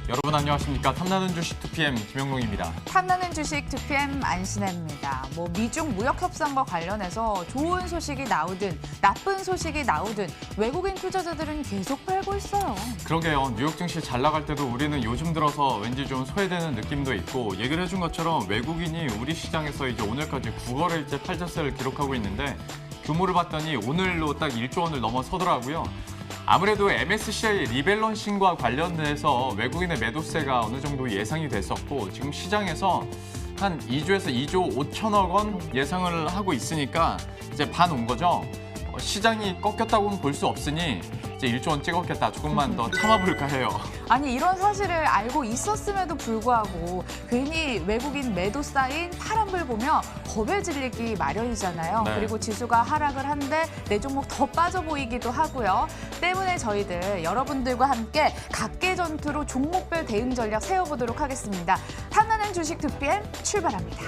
여러분 안녕하십니까? 탐나는 주식 2PM 김영롱입니다. 탐나는 주식 2PM 안신혜입니다. 미중 무역 협상과 관련해서 좋은 소식이 나오든 나쁜 소식이 나오든 외국인 투자자들은 계속 팔고 있어요. 그러게요. 뉴욕 증시 잘 나갈 때도 우리는 요즘 들어서 왠지 좀 소외되는 느낌도 있고 얘기를 해준 것처럼 외국인이 우리 시장에서 이제 오늘까지 9거래일째 팔자세를 기록하고 있는데 규모를 봤더니 오늘로 딱 1조 원을 넘어서더라고요. 아무래도 MSCI 리밸런싱과 관련돼서 외국인의 매도세가 어느 정도 예상이 됐었고 지금 시장에서 한 2조에서 2조 5천억 원 예상을 하고 있으니까 이제 반 온 거죠. 시장이 꺾였다고는 볼 수 없으니 이제 1조 원 찍었겠다. 조금만 더 참아볼까 해요. 아니 이런 사실을 알고 있었음에도 불구하고 괜히 외국인 매도 쌓인 파란불 보면 겁에 질리기 마련이잖아요. 네. 그리고 지수가 하락을 한데 내 종목 더 빠져 보이기도 하고요. 때문에 저희들 여러분들과 함께 각계 전투로 종목별 대응 전략 세워보도록 하겠습니다. 탐나는 주식 2PM 출발합니다.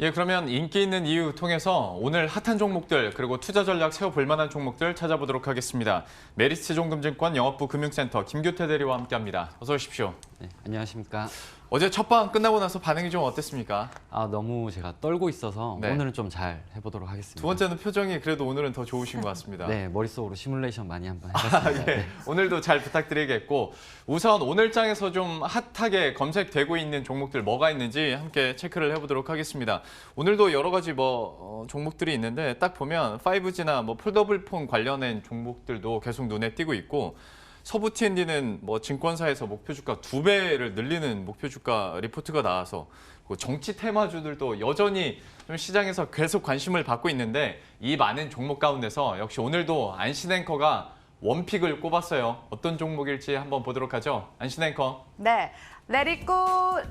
예, 그러면 인기 있는 이유 통해서 오늘 핫한 종목들 그리고 투자 전략 세워볼 만한 종목들 찾아보도록 하겠습니다. 메리츠 종금증권 영업부 금융센터 김규태 대리와 함께합니다. 어서 오십시오. 네, 안녕하십니까. 어제 첫방 끝나고 나서 반응이 좀 어땠습니까? 너무 제가 떨고 있어서 네. 오늘은 좀 잘 해보도록 하겠습니다. 두 번째는 표정이 그래도 오늘은 더 좋으신 것 같습니다. 네, 머릿속으로 시뮬레이션 많이 한번 해봤습니다. 예, 오늘도 잘 부탁드리겠고 우선 오늘 장에서 좀 핫하게 검색되고 있는 종목들 뭐가 있는지 함께 체크를 해보도록 하겠습니다. 오늘도 여러 가지 종목들이 있는데 딱 보면 5G나 폴더블 폰 관련된 종목들도 계속 눈에 띄고 있고 서부 T&D는 증권사에서 목표 주가 2배를 늘리는 목표 주가 리포트가 나와서 정치 테마주들도 여전히 좀 시장에서 계속 관심을 받고 있는데 이 많은 종목 가운데서 역시 오늘도 안신 앵커가 원픽을 꼽았어요. 어떤 종목일지 한번 보도록 하죠. 안신 앵커. 네, 레릿고,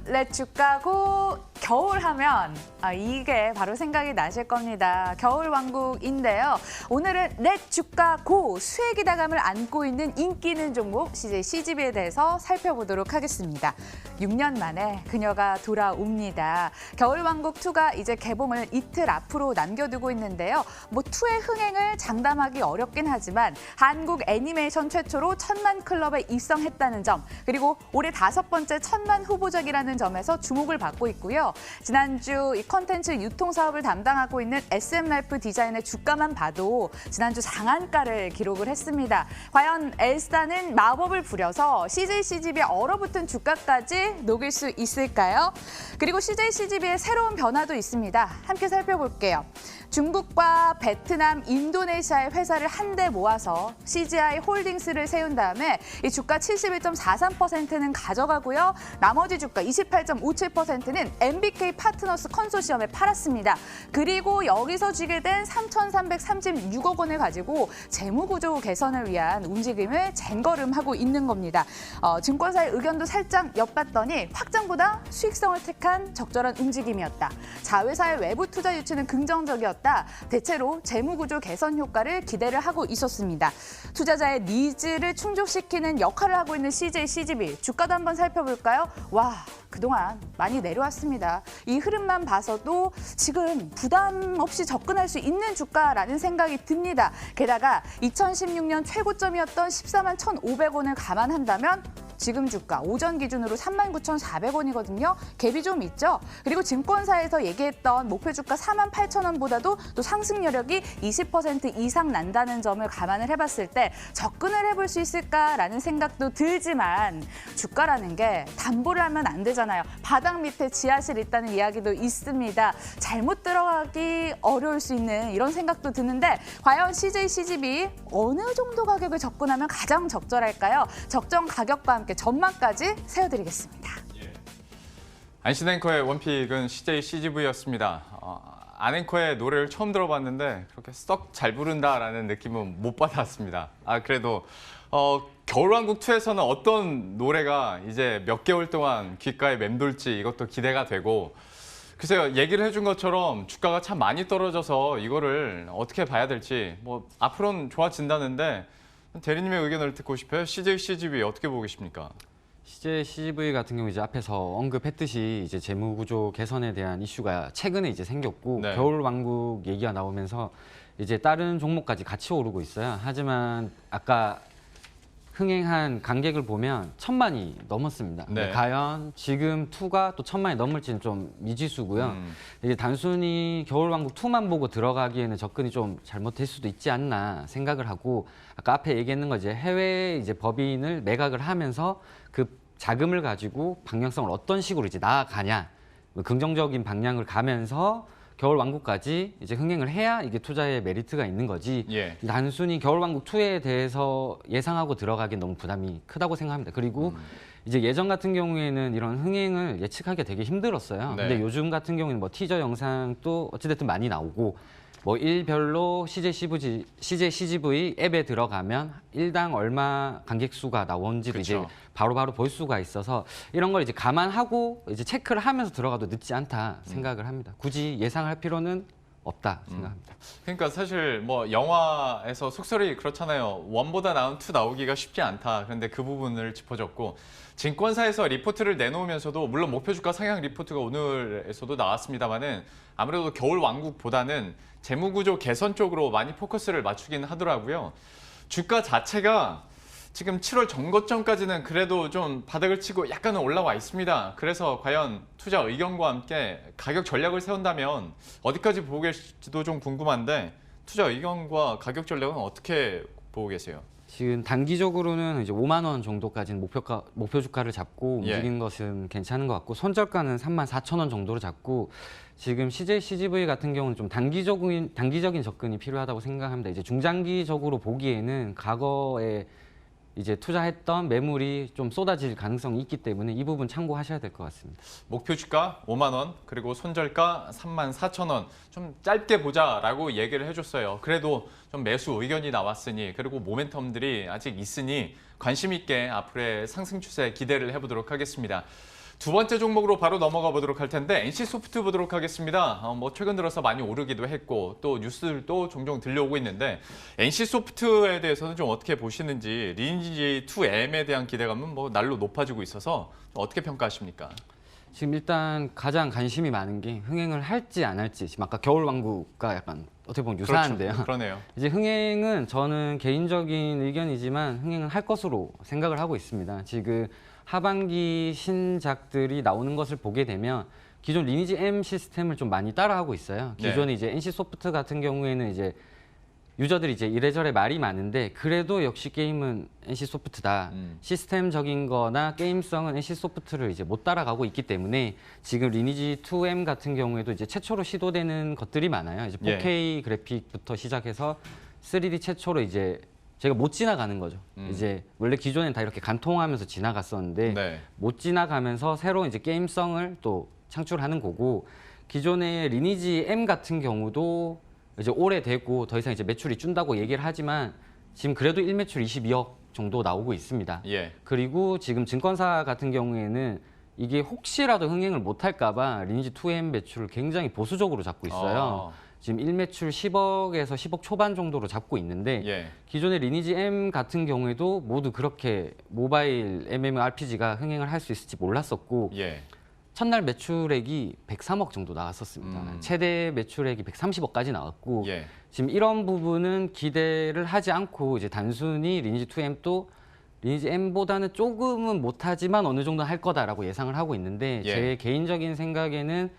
렛주가고 겨울 하면 이게 바로 생각이 나실 겁니다. 겨울 왕국인데요. 오늘은 렛주가고 수혜 기대감을 안고 있는 인기 있는 종목 CJCGV에 대해서 살펴보도록 하겠습니다. 6년 만에 그녀가 돌아옵니다. 겨울 왕국 2가 이제 개봉을 이틀 앞으로 남겨두고 있는데요. 2의 흥행을 장담하기 어렵긴 하지만 한국 애니메이션 최초로 1000만 클럽에 입성했다는 점, 그리고 올해 5번째 1000만 후보작이라는 점에서 주목을 받고 있고요. 지난주 이 컨텐츠 유통 사업을 담당하고 있는 SM라이프 디자인의 주가만 봐도 지난주 상한가를 기록을 했습니다. 과연 엘스타는 마법을 부려서 CJCGV의 얼어붙은 주가까지 녹일 수 있을까요? 그리고 CJCGV의 새로운 변화도 있습니다. 함께 살펴볼게요. 중국과 베트남, 인도네시아의 회사를 한데 모아서 CGI 홀딩스를 세운 다음에 이 주가 71.43%는 가져가고요. 나머지 주가 28.57%는 MBK 파트너스 컨소시엄에 팔았습니다. 그리고 여기서 쥐게 된 3,336억 원을 가지고 재무구조 개선을 위한 움직임을 쟁걸음하고 있는 겁니다. 증권사의 의견도 살짝 엿봤더니 확장보다 수익성을 택한 적절한 움직임이었다. 자회사의 외부 투자 유치는 긍정적이었다. 대체로 재무구조 개선 효과를 기대를 하고 있었습니다. 투자자의 니즈를 충족시키는 역할을 하고 있는 CJCGV. 주가도 한번 살펴볼까요? 와, 그동안 많이 내려왔습니다. 이 흐름만 봐서도 지금 부담 없이 접근할 수 있는 주가라는 생각이 듭니다. 게다가 2016년 최고점이었던 14만 1,500원을 감안한다면 지금 주가 오전 기준으로 39,400원이거든요. 갭이 좀 있죠. 그리고 증권사에서 얘기했던 목표 주가 48,000원보다도 또 상승 여력이 20% 이상 난다는 점을 감안을 해봤을 때 접근을 해볼 수 있을까라는 생각도 들지만 주가라는 게 담보를 하면 안 되잖아요. 바닥 밑에 지하실 있다는 이야기도 있습니다. 잘못 들어가기 어려울 수 있는 이런 생각도 드는데 과연 CJ CGV 어느 정도 가격에 접근하면 가장 적절할까요? 적정 가격과 함께 전망까지 세워드리겠습니다. 안신 앵커의 원픽은 CJ CGV였습니다. 안 앵커의 노래를 처음 들어봤는데 그렇게 썩 잘 부른다라는 느낌은 못 받았습니다. 그래도 겨울왕국2에서는 어떤 노래가 이제 몇 개월 동안 귓가에 맴돌지 이것도 기대가 되고 글쎄요, 얘기를 해준 것처럼 주가가 참 많이 떨어져서 이거를 어떻게 봐야 될지 뭐 앞으로는 좋아진다는데 대리님의 의견을 듣고 싶어요. CJ CGV 어떻게 보고 계십니까? CJ CGV 같은 경우 이제 앞에서 언급했듯이 이제 재무 구조 개선에 대한 이슈가 최근에 이제 생겼고 네. 겨울 왕국 얘기가 나오면서 이제 다른 종목까지 같이 오르고 있어요. 하지만 아까 흥행한 관객을 보면 1,000만이 넘었습니다. 근데 네. 과연 지금 2가 또 1,000만이 넘을지는 좀 미지수고요. 이게 단순히 겨울왕국 2만 보고 들어가기에는 접근이 좀 잘못될 수도 있지 않나 생각을 하고 아까 앞에 얘기했는 거 이제 해외 이제 법인을 매각을 하면서 그 자금을 가지고 방향성을 어떤 식으로 이제 나아가냐 뭐 긍정적인 방향을 가면서 겨울왕국까지 이제 흥행을 해야 이게 투자에 메리트가 있는 거지. 예. 단순히 겨울왕국 2에 대해서 예상하고 들어가기엔 너무 부담이 크다고 생각합니다. 그리고 이제 예전 같은 경우에는 이런 흥행을 예측하기가 되게 힘들었어요. 네. 근데 요즘 같은 경우에는 뭐 티저 영상도 어찌됐든 많이 나오고 뭐 일별로 CJ CGV 앱에 들어가면 일당 얼마 관객 수가 나온지도 이제 그쵸. 바로바로 볼 수가 있어서 이런 걸 이제 감안하고 이제 체크를 하면서 들어가도 늦지 않다 생각을 합니다. 굳이 예상할 필요는 없다 생각합니다. 그러니까 사실 뭐 영화에서 속설이 그렇잖아요. 원보다 나은 투 나오기가 쉽지 않다. 그런데 그 부분을 짚어줬고 증권사에서 리포트를 내놓으면서도 물론 목표 주가 상향 리포트가 오늘에서도 나왔습니다만은 아무래도 겨울 왕국보다는 재무구조 개선 쪽으로 많이 포커스를 맞추긴 하더라고요. 주가 자체가 지금 7월 정거점까지는 그래도 좀 바닥을 치고 약간은 올라와 있습니다. 그래서 과연 투자 의견과 함께 가격 전략을 세운다면 어디까지 보고 계실지도 좀 궁금한데 투자 의견과 가격 전략은 어떻게 보고 계세요? 지금 단기적으로는 이제 5만 원 정도까지는 목표 주가를 잡고 예. 움직이는 것은 괜찮은 것 같고 손절가는 34,000원 정도로 잡고 지금 CJ CGV 같은 경우는 좀 단기적인 접근이 필요하다고 생각합니다. 이제 중장기적으로 보기에는 과거에 이제 투자했던 매물이 좀 쏟아질 가능성이 있기 때문에 이 부분 참고하셔야 될 것 같습니다. 목표 주가 5만 원 그리고 손절가 34,000원 좀 짧게 보자라고 얘기를 해줬어요. 그래도 좀 매수 의견이 나왔으니 그리고 모멘텀들이 아직 있으니 관심 있게 앞으로의 상승 추세 기대를 해보도록 하겠습니다. 두 번째 종목으로 바로 넘어가 보도록 할 텐데 NC소프트 보도록 하겠습니다. 뭐 최근 들어서 많이 오르기도 했고 또 뉴스들도 종종 들려오고 있는데 NC소프트에 대해서는 좀 어떻게 보시는지 리니지 2M에 대한 기대감은 뭐 날로 높아지고 있어서 좀 어떻게 평가하십니까? 지금 일단 가장 관심이 많은 게 흥행을 할지 안 할지 지금 아까 겨울왕국과 약간 어떻게 보면 유사한데요. 그렇죠. 그러네요. 이제 흥행은 저는 개인적인 의견이지만 흥행은 할 것으로 생각을 하고 있습니다. 지금 하반기 신작들이 나오는 것을 보게 되면 기존 리니지 M 시스템을 좀 많이 따라하고 있어요. 기존에 네. 이제 NC소프트 같은 경우에는 이제 유저들이 이제 이래저래 말이 많은데 그래도 역시 게임은 NC소프트다. 시스템적인 거나 게임성은 NC소프트를 이제 못 따라가고 있기 때문에 지금 리니지 2M 같은 경우에도 이제 최초로 시도되는 것들이 많아요. 이제 4K 그래픽부터 시작해서 3D 최초로 이제 제가 못 지나가는 거죠. 이제 원래 기존엔 다 이렇게 관통하면서 지나갔었는데 네. 못 지나가면서 새로운 이제 게임성을 또 창출하는 거고 기존의 리니지 M 같은 경우도 이제 오래되고 더 이상 이제 매출이 준다고 얘기를 하지만 지금 그래도 1매출 22억 정도 나오고 있습니다. 예. 그리고 지금 증권사 같은 경우에는 이게 혹시라도 흥행을 못할까 봐 리니지 2M 매출을 굉장히 보수적으로 잡고 있어요. 지금 1매출 10억에서 10억 초반 정도로 잡고 있는데 예. 기존의 리니지 M 같은 경우에도 모두 그렇게 모바일 MMORPG가 흥행을 할 수 있을지 몰랐었고 예. 첫날 매출액이 103억 정도 나왔었습니다. 최대 매출액이 130억까지 나왔고 예. 지금 이런 부분은 기대를 하지 않고 이제 단순히 리니지 2M 또 리니지 M보다는 조금은 못하지만 어느 정도 할 거다라고 예상을 하고 있는데 예. 제 개인적인 생각에는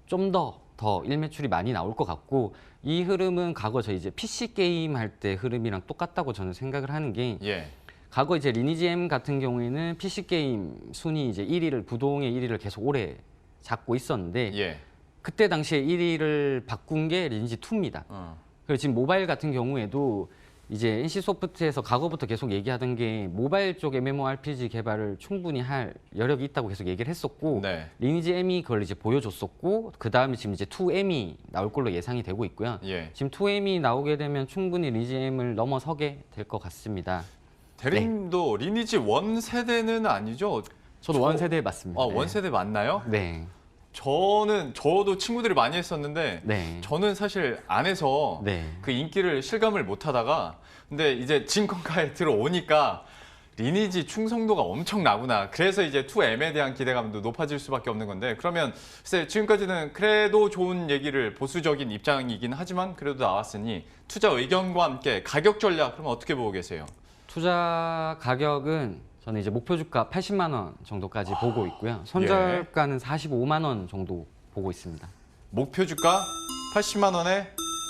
좀 더 일매출이 많이 나올 것 같고 이 흐름은 과거 저희 이제 PC 게임 할 때 흐름이랑 똑같다고 저는 생각을 하는 게 예. 과거 이제 리니지 M 같은 경우에는 PC 게임 순위 이제 1위를 부동의 1위를 계속 오래 잡고 있었는데 예. 그때 당시에 1위를 바꾼 게 리니지 2입니다. 그리고 지금 모바일 같은 경우에도 이제 NC 소프트에서 과거부터 계속 얘기하던 게 모바일 쪽 MMORPG 개발을 충분히 할 여력이 있다고 계속 얘기를 했었고 네. 리니지 M이 그걸 이제 보여줬었고 그 다음에 지금 이제 2M이 나올 걸로 예상이 되고 있고요. 예. 지금 2M이 나오게 되면 충분히 리니지 M을 넘어서게 될 것 같습니다. 대리님도 리니지 1 세대는 아니죠? 저도 원세대 맞습니다. 아, 1 세대 맞나요? 네. 저도 친구들이 많이 했었는데 네. 저는 사실 안 해서 네. 그 인기를 실감을 못 하다가 근데 이제 진건가에 들어오니까 리니지 충성도가 엄청 나구나. 그래서 이제 2M에 대한 기대감도 높아질 수밖에 없는 건데 그러면 글쎄 지금까지는 그래도 좋은 얘기를 보수적인 입장이긴 하지만 그래도 나왔으니 투자 의견과 함께 가격 전략 그러면 어떻게 보고 계세요? 투자 가격은 저는 이제 목표 주가 80만 원 정도까지 보고 있고요. 손절가는 45만 원 정도 보고 있습니다. 목표 주가 80만 원에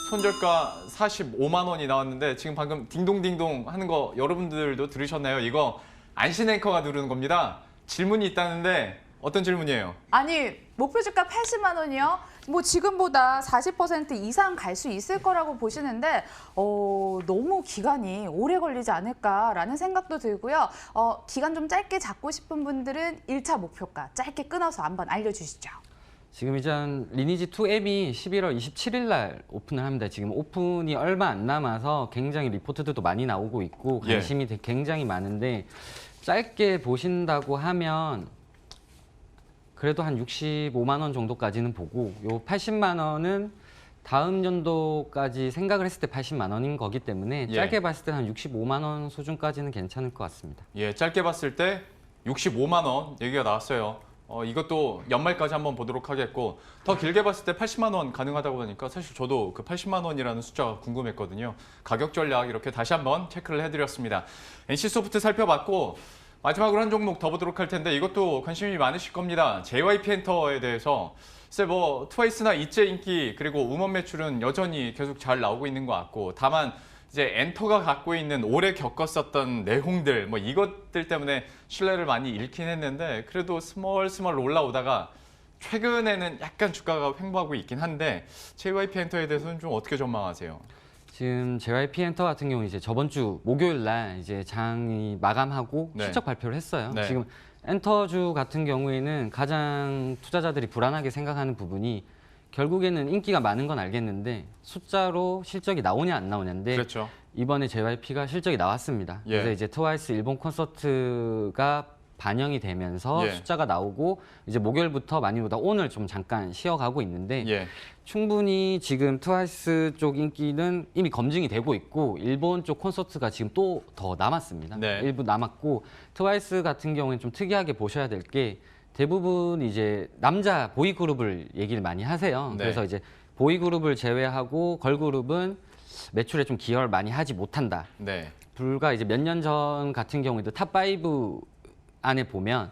손절가 45만 원이 나왔는데 지금 방금 딩동딩동 하는 거 여러분들도 들으셨나요? 이거 안신 앵커가 누르는 겁니다. 질문이 있다는데 어떤 질문이에요? 아니 목표 주가 80만 원이요? 뭐 지금보다 40% 이상 갈 수 있을 거라고 보시는데 너무 기간이 오래 걸리지 않을까라는 생각도 들고요. 기간 좀 짧게 잡고 싶은 분들은 1차 목표가 짧게 끊어서 한번 알려주시죠. 지금 이제 리니지 2 앱이 11월 27일 날 오픈을 합니다. 지금 오픈이 얼마 안 남아서 굉장히 리포트들도 많이 나오고 있고 관심이 굉장히 많은데 짧게 보신다고 하면 그래도 한 65만 원 정도까지는 보고 요 80만 원은 다음 연도까지 생각을 했을 때 80만 원인 거기 때문에 짧게 봤을 때 한 65만 원 수준까지는 괜찮을 것 같습니다. 예, 짧게 봤을 때 65만 원 얘기가 나왔어요. 이것도 연말까지 한번 보도록 하겠고 더 길게 봤을 때 80만 원 가능하다고 하니까 사실 저도 그 80만 원이라는 숫자가 궁금했거든요. 가격 전략 이렇게 다시 한번 체크를 해드렸습니다. NC소프트 살펴봤고 마지막으로 한 종목 더 보도록 할 텐데 이것도 관심이 많으실 겁니다. JYP 엔터에 대해서 글쎄 뭐 트와이스나 이제 인기 그리고 음원 매출은 여전히 계속 잘 나오고 있는 것 같고 다만 이제 엔터가 갖고 있는 오래 겪었었던 내용들 뭐 이것들 때문에 신뢰를 많이 잃긴 했는데 그래도 스멀스멀 올라오다가 최근에는 약간 주가가 횡보하고 있긴 한데 JYP 엔터에 대해서는 좀 어떻게 전망하세요? 지금 JYP 엔터 같은 경우 이제 저번 주 목요일 날 이제 장이 마감하고 네. 실적 발표를 했어요. 네. 지금 엔터주 같은 경우에는 가장 투자자들이 불안하게 생각하는 부분이 결국에는 인기가 많은 건 알겠는데 숫자로 실적이 나오냐 안 나오냐인데 그렇죠. 이번에 JYP가 실적이 나왔습니다. 예. 그래서 이제 트와이스 일본 콘서트가 반영이 되면서 예. 숫자가 나오고 이제 목요일부터 많이 오다 오늘 좀 잠깐 쉬어가고 있는데 예. 충분히 지금 트와이스 쪽 인기는 이미 검증이 되고 있고 일본 쪽 콘서트가 지금 또 더 남았습니다. 네. 일부 남았고 트와이스 같은 경우는 좀 특이하게 보셔야 될 게 대부분 이제 남자 보이 그룹을 얘기를 많이 하세요. 네. 그래서 이제 보이 그룹을 제외하고 걸 그룹은 매출에 좀 기여를 많이 하지 못한다. 네. 불과 이제 몇 년 전 같은 경우에도 탑5 안에 보면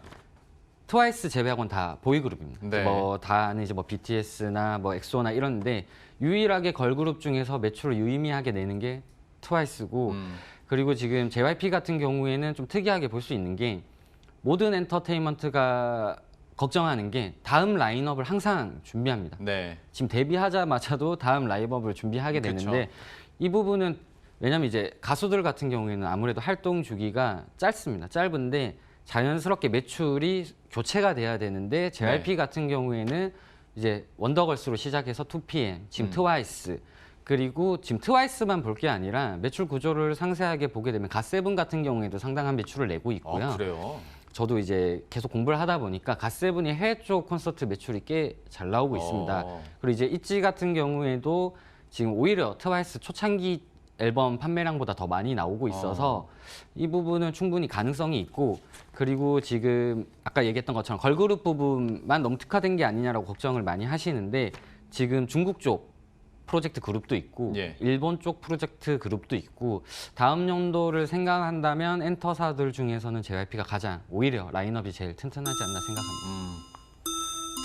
트와이스 제외하고는 다 보이그룹입니다. 네. 뭐 다는 이제 뭐 BTS나 뭐 엑소나 이런데 유일하게 걸그룹 중에서 매출을 유의미하게 내는 게 트와이스고 그리고 지금 JYP 같은 경우에는 좀 특이하게 볼 수 있는 게 모든 엔터테인먼트가 걱정하는 게 다음 라인업을 항상 준비합니다. 네. 지금 데뷔하자마자도 다음 라인업을 준비하게 되는데 그쵸. 이 부분은 왜냐면 이제 가수들 같은 경우에는 아무래도 활동 주기가 짧습니다. 짧은데 자연스럽게 매출이 교체가 돼야 되는데 JYP 같은 경우에는 이제 원더걸스로 시작해서 2PM, 지금 트와이스 그리고 지금 트와이스만 볼 게 아니라 매출 구조를 상세하게 보게 되면 갓세븐 같은 경우에도 상당한 매출을 내고 있고요. 그래요? 저도 이제 계속 공부를 하다 보니까 갓세븐이 해외 쪽 콘서트 매출이 꽤 잘 나오고 있습니다. 그리고 이제 있지 같은 경우에도 지금 오히려 트와이스 초창기 앨범 판매량보다 더 많이 나오고 있어서 이 부분은 충분히 가능성이 있고 그리고 지금 아까 얘기했던 것처럼 걸그룹 부분만 너무 특화된 게 아니냐라고 걱정을 많이 하시는데 지금 중국 쪽 프로젝트 그룹도 있고 예. 일본 쪽 프로젝트 그룹도 있고 다음 연도를 생각한다면 엔터사들 중에서는 JYP가 가장 오히려 라인업이 제일 튼튼하지 않나 생각합니다.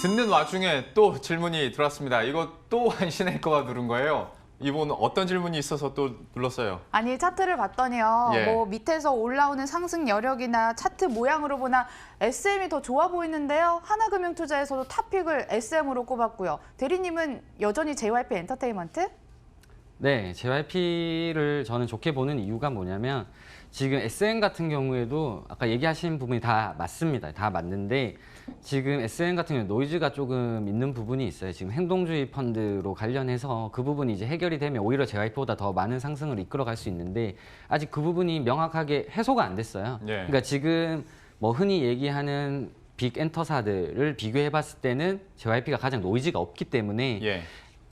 듣는 와중에 또 질문이 들어왔습니다. 이거 또 안신의 거가 누른 거예요. 이분 어떤 질문이 있어서 또 눌렀어요? 아니 차트를 봤더니요. 예. 뭐 밑에서 올라오는 상승 여력이나 차트 모양으로 보나 SM이 더 좋아 보이는데요. 하나금융투자에서도 탑픽을 SM으로 꼽았고요. 대리님은 여전히 JYP 엔터테인먼트? 네, JYP를 저는 좋게 보는 이유가 뭐냐면 지금 SM 같은 경우에도 아까 얘기하신 부분이 다 맞습니다. 다 맞는데 지금 SM 같은 경우 노이즈가 조금 있는 부분이 있어요. 지금 행동주의 펀드로 관련해서 그 부분이 이제 해결이 되면 오히려 JYP보다 더 많은 상승을 이끌어갈 수 있는데 아직 그 부분이 명확하게 해소가 안 됐어요. 예. 그러니까 지금 뭐 흔히 얘기하는 빅 엔터사들을 비교해봤을 때는 JYP가 가장 노이즈가 없기 때문에 예.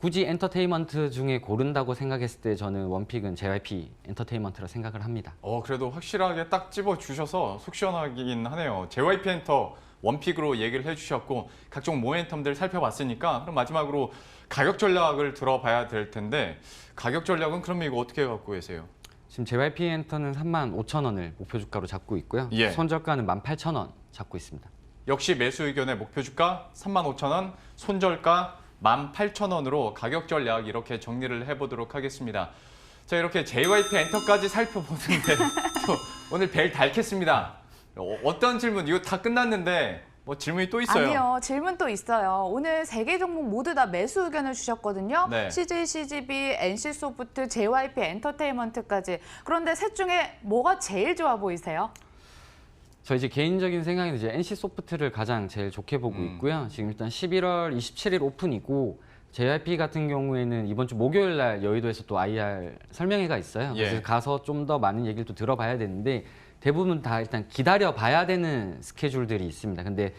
굳이 엔터테인먼트 중에 고른다고 생각했을 때 저는 원픽은 JYP 엔터테인먼트라 생각을 합니다. 그래도 확실하게 딱 집어 주셔서 속 시원하긴 하네요. JYP 엔터 원픽으로 얘기를 해주셨고 각종 모멘텀들 살펴봤으니까 그럼 마지막으로 가격 전략을 들어봐야 될 텐데 가격 전략은 그럼 이거 어떻게 갖고 계세요? 지금 JYP 엔터는 35,000원을 목표 주가로 잡고 있고요. 예. 손절가는 18,000원 잡고 있습니다. 역시 매수 의견의 목표 주가 35,000원, 손절가 18,000원으로 가격 전략 이렇게 정리를 해보도록 하겠습니다. 자, 이렇게 JYP 엔터까지 살펴보는데 또 오늘 벨 닳겠습니다. 어떤 질문? 이거 다 끝났는데 뭐 질문이 또 있어요. 아니요. 질문 또 있어요. 오늘 3개 종목 모두 다 매수 의견을 주셨거든요. 네. CJ, CGV, NC소프트, JYP 엔터테인먼트까지. 그런데 셋 중에 뭐가 제일 좋아 보이세요? 저 이제 개인적인 생각에는 이제 NC소프트를 가장 제일 좋게 보고 있고요. 지금 일단 11월 27일 오픈이고 JYP 같은 경우에는 이번 주 목요일 날 여의도에서 또 IR 설명회가 있어요. 예. 그래서 가서 좀 더 많은 얘기를 또 들어봐야 되는데 대부분 다 일단 기다려 봐야 되는 스케줄들이 있습니다. 근데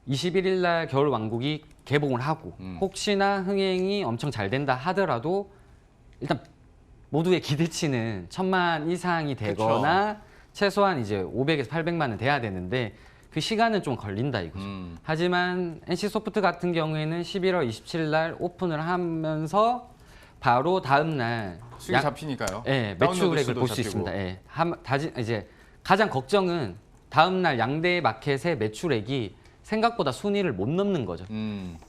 21일 날 겨울 왕국이 개봉을 하고 혹시나 흥행이 엄청 잘 된다 하더라도 일단 모두의 기대치는 1,000만 이상이 되거나 최소한 이제 500에서 800만은 돼야 되는데 그 시간은 좀 걸린다 이거죠. 하지만 NC소프트 같은 경우에는 11월 27일 날 오픈을 하면서 바로 다음 날 수익이 잡히니까요. 예, 다운로드 매출액을 수도 볼 수 잡히고. 있습니다. 예. 이제 가장 걱정은 다음 날 양대 마켓의 매출액이 생각보다 순위를 못 넘는 거죠.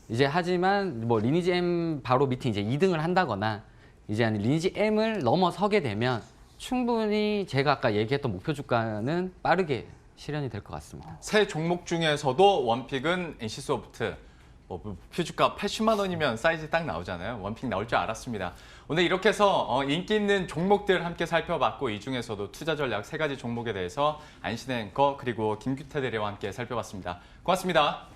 이제 하지만 뭐 리니지 M 바로 밑에 이제 2등을 한다거나 이제 리니지 M을 넘어서게 되면 충분히 제가 아까 얘기했던 목표 주가는 빠르게 실현이 될 것 같습니다. 새 종목 중에서도 원픽은 NC소프트. 목표 주가 80만 원이면 사이즈 딱 나오잖아요. 원픽 나올 줄 알았습니다. 오늘 이렇게 해서 인기 있는 종목들 함께 살펴봤고 이 중에서도 투자 전략 3가지 종목에 대해서 안신의 앵커 그리고 김규태 대리와 함께 살펴봤습니다. 고맙습니다.